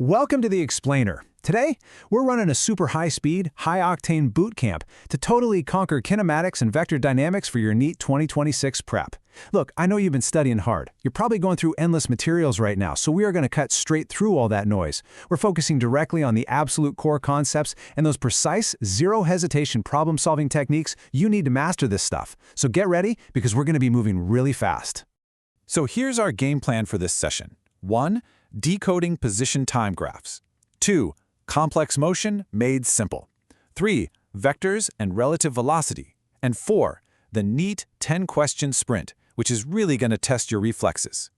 Welcome to the Explainer. Today, we're running a super high-speed, high-octane boot camp to totally conquer kinematics and vector dynamics for your NEET 2026 prep. Look, I know you've been studying hard. You're probably going through endless materials right now, so we are going to cut straight through all that noise. We're focusing directly on the absolute core concepts and those precise, zero-hesitation problem-solving techniques you need to master this stuff. So get ready, because we're going to be moving really fast. So here's our game plan for this session. 1. Decoding position time graphs. 2. Complex motion made simple. 3. Vectors and relative velocity. And 4. The NEET 10-question sprint, which is really going to test your reflexes.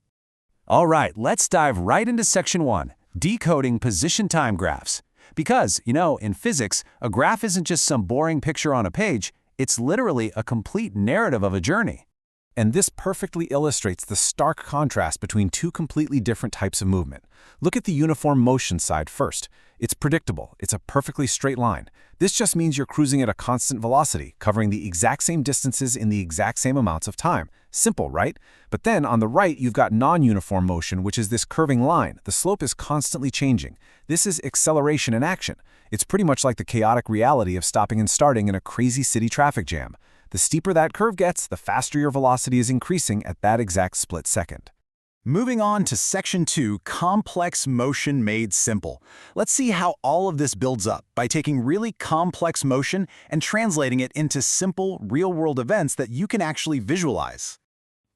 All right, let's dive right into Section 1, decoding position time graphs. Because, in physics, a graph isn't just some boring picture on a page, it's literally a complete narrative of a journey. And this perfectly illustrates the stark contrast between two completely different types of movement. Look at the uniform motion side first. It's predictable. It's a perfectly straight line. This just means you're cruising at a constant velocity, covering the exact same distances in the exact same amounts of time. Simple, right? But then on the right, you've got non-uniform motion, which is this curving line. The slope is constantly changing. This is acceleration in action. It's pretty much like the chaotic reality of stopping and starting in a crazy city traffic jam. The steeper that curve gets, the faster your velocity is increasing at that exact split second. Moving on to Section 2, complex motion made simple. Let's see how all of this builds up by taking really complex motion and translating it into simple, real-world events that you can actually visualize.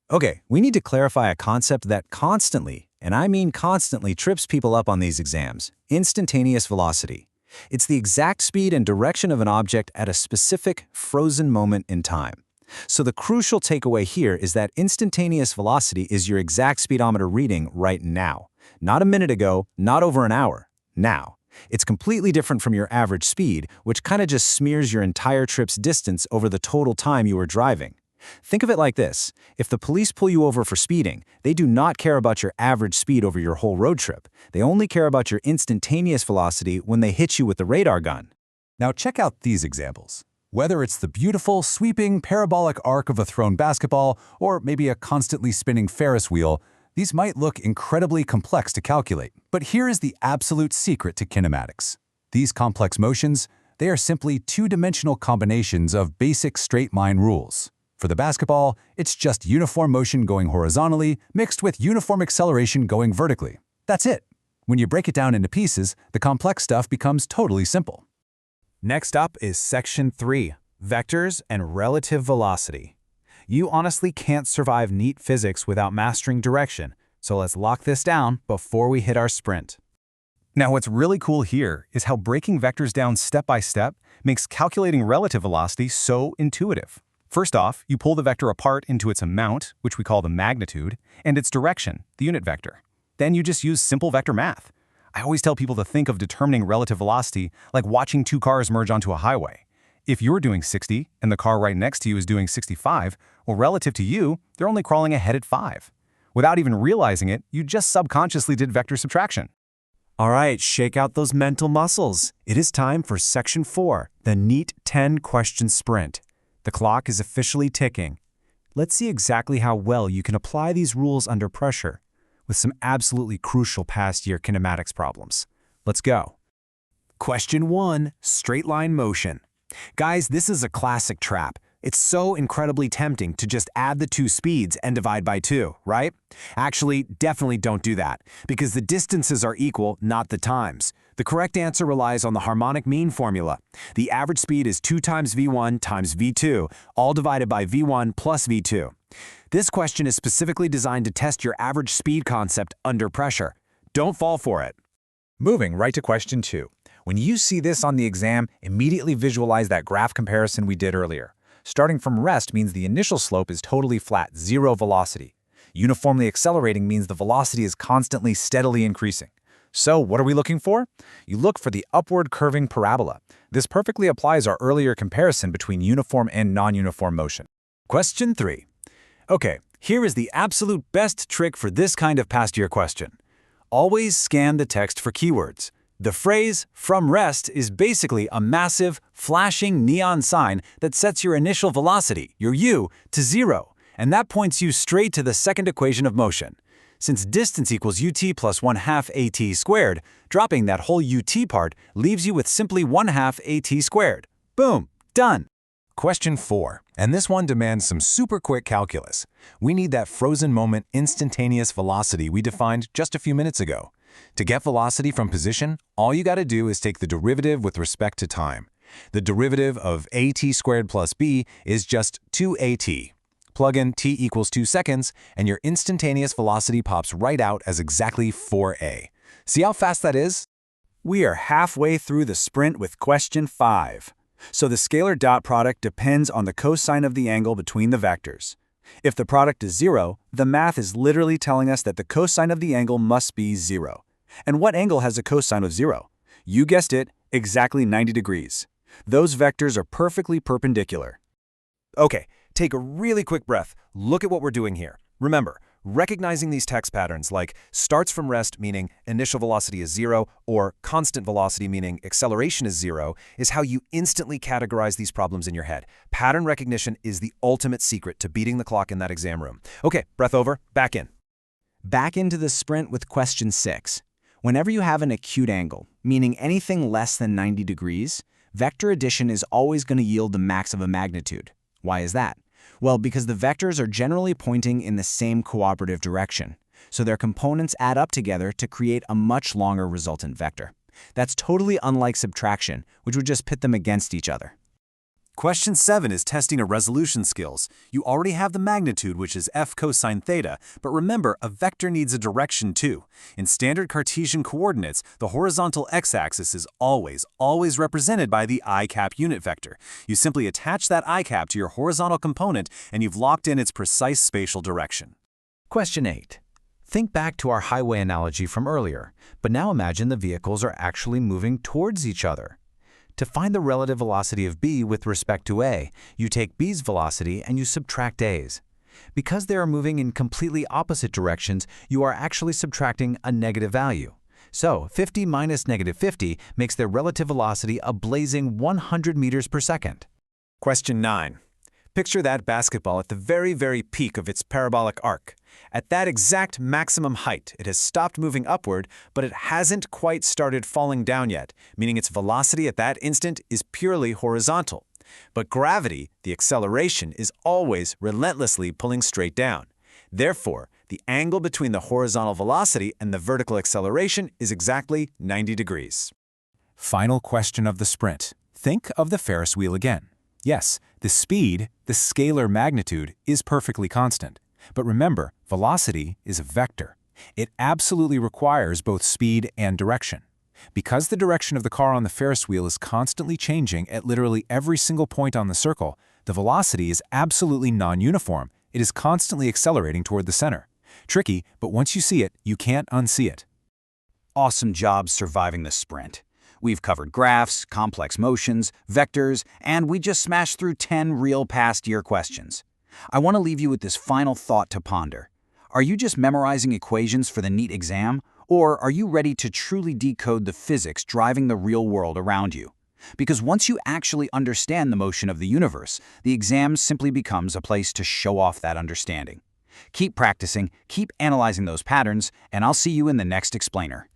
Okay, we need to clarify a concept that constantly, and I mean constantly, trips people up on these exams: instantaneous velocity. It's the exact speed and direction of an object at a specific, frozen moment in time. So the crucial takeaway here is that instantaneous velocity is your exact speedometer reading right now. Not a minute ago, not over an hour. Now. It's completely different from your average speed, which kind of just smears your entire trip's distance over the total time you were driving. Think of it like this. If the police pull you over for speeding, they do not care about your average speed over your whole road trip. They only care about your instantaneous velocity when they hit you with the radar gun. Now check out these examples. Whether it's the beautiful, sweeping, parabolic arc of a thrown basketball, or maybe a constantly spinning Ferris wheel, these might look incredibly complex to calculate. But here is the absolute secret to kinematics. These complex motions, they are simply two-dimensional combinations of basic straight-line rules. For the basketball, it's just uniform motion going horizontally mixed with uniform acceleration going vertically. That's it. When you break it down into pieces, the complex stuff becomes totally simple. Next up is Section 3, Vectors and Relative Velocity. You honestly can't survive NEET physics without mastering direction, so let's lock this down before we hit our sprint. Now, what's really cool here is how breaking vectors down step by step makes calculating relative velocity so intuitive. First off, you pull the vector apart into its amount, which we call the magnitude, and its direction, the unit vector. Then you just use simple vector math. I always tell people to think of determining relative velocity like watching two cars merge onto a highway. If you're doing 60 and the car right next to you is doing 65, well, relative to you, they're only crawling ahead at 5. Without even realizing it, you just subconsciously did vector subtraction. All right, shake out those mental muscles. It is time for Section 4, the NEET 10-question sprint. The clock is officially ticking. Let's see exactly how well you can apply these rules under pressure with some absolutely crucial past-year kinematics problems. Let's go. Question 1, straight line motion. Guys, this is a classic trap. It's so incredibly tempting to just add the two speeds and divide by 2, right? Actually, definitely don't do that, because the distances are equal, not the times. The correct answer relies on the harmonic mean formula. The average speed is 2 times v1 times v2, all divided by v1 plus v2. This question is specifically designed to test your average speed concept under pressure. Don't fall for it. Moving right to question 2. When you see this on the exam, immediately visualize that graph comparison we did earlier. Starting from rest means the initial slope is totally flat, zero velocity. Uniformly accelerating means the velocity is constantly, steadily increasing. So what are we looking for? You look for the upward curving parabola. This perfectly applies our earlier comparison between uniform and non-uniform motion. Question 3. Okay, here is the absolute best trick for this kind of past-year question. Always scan the text for keywords. The phrase, "from rest," is basically a massive, flashing neon sign that sets your initial velocity, your u, to 0, and that points you straight to the second equation of motion. since distance equals ut plus 1/2 at squared, dropping that whole ut part leaves you with simply 1/2 at squared. Boom, done. Question 4, and this one demands some super quick calculus. We need that frozen moment instantaneous velocity we defined just a few minutes ago. To get velocity from position, all you gotta do is take the derivative with respect to time. The derivative of at squared plus b is just 2at. Plug in t equals 2 seconds, and your instantaneous velocity pops right out as exactly 4a. See how fast that is? We are halfway through the sprint with question 5. So the scalar dot product depends on the cosine of the angle between the vectors. If the product is 0, the math is literally telling us that the cosine of the angle must be 0. And what angle has a cosine of 0? You guessed it, exactly 90 degrees. Those vectors are perfectly perpendicular. Okay, take a really quick breath. Look at what we're doing here. Remember, recognizing these text patterns like starts from rest meaning initial velocity is 0 or constant velocity meaning acceleration is 0 is how you instantly categorize these problems in your head. Pattern recognition is the ultimate secret to beating the clock in that exam room. Okay, breath over, back in. Back into the sprint with question 6. Whenever you have an acute angle, meaning anything less than 90 degrees, vector addition is always going to yield the max of a magnitude. Why is that? Well, because the vectors are generally pointing in the same cooperative direction, so their components add up together to create a much longer resultant vector. That's totally unlike subtraction, which would just pit them against each other. Question 7 is testing a resolution skills. You already have the magnitude, which is f cosine theta, but remember, a vector needs a direction too. In standard Cartesian coordinates, the horizontal x-axis is always represented by the I cap unit vector. You simply attach that I cap to your horizontal component, and you've locked in its precise spatial direction. Question 8. Think back to our highway analogy from earlier, but now imagine the vehicles are actually moving towards each other. To find the relative velocity of b with respect to a, you take b's velocity and you subtract a's. Because they are moving in completely opposite directions, you are actually subtracting a negative value. So 50 minus negative 50 makes their relative velocity a blazing 100 meters per second. Question 9. Picture that basketball at the very peak of its parabolic arc. At that exact maximum height, it has stopped moving upward, but it hasn't quite started falling down yet, meaning its velocity at that instant is purely horizontal. But gravity, the acceleration, is always relentlessly pulling straight down. Therefore, the angle between the horizontal velocity and the vertical acceleration is exactly 90 degrees. Final question of the sprint. Think of the Ferris wheel again. Yes, the speed, the scalar magnitude, is perfectly constant. But remember, velocity is a vector. It absolutely requires both speed and direction. Because the direction of the car on the Ferris wheel is constantly changing at literally every single point on the circle, the velocity is absolutely non-uniform. It is constantly accelerating toward the center. Tricky, but once you see it, you can't unsee it. Awesome job surviving the sprint. We've covered graphs, complex motions, vectors, and we just smashed through 10 real past-year questions. I want to leave you with this final thought to ponder. Are you just memorizing equations for the NEET exam, or are you ready to truly decode the physics driving the real world around you? Because once you actually understand the motion of the universe, the exam simply becomes a place to show off that understanding. Keep practicing, keep analyzing those patterns, and I'll see you in the next explainer.